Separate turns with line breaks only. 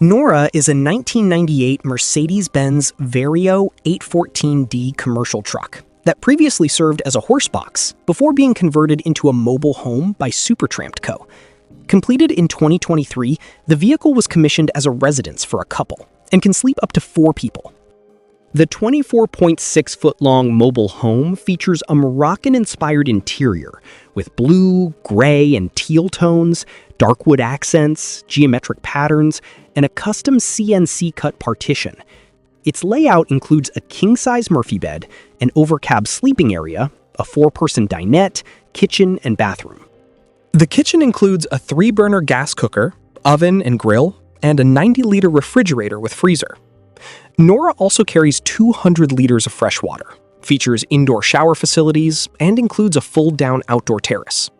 Nora is a 1998 Mercedes-Benz Vario 814D commercial truck that previously served as a horsebox before being converted into a mobile home by Supertramped Co. Completed in 2023, the vehicle was commissioned as a residence for a couple and can sleep up to 4 people. The 24.6-foot-long mobile home features a Moroccan-inspired interior with blue, gray, and teal tones, dark wood accents, geometric patterns, and a custom CNC-cut partition. Its layout includes a king-size Murphy bed, an overcab sleeping area, a 4-person dinette, kitchen, and bathroom. The kitchen includes a 3-burner gas cooker, oven and grill, and a 90-liter refrigerator with freezer. Nora also carries 200 liters of fresh water, features indoor shower facilities, and includes a fold-down outdoor terrace.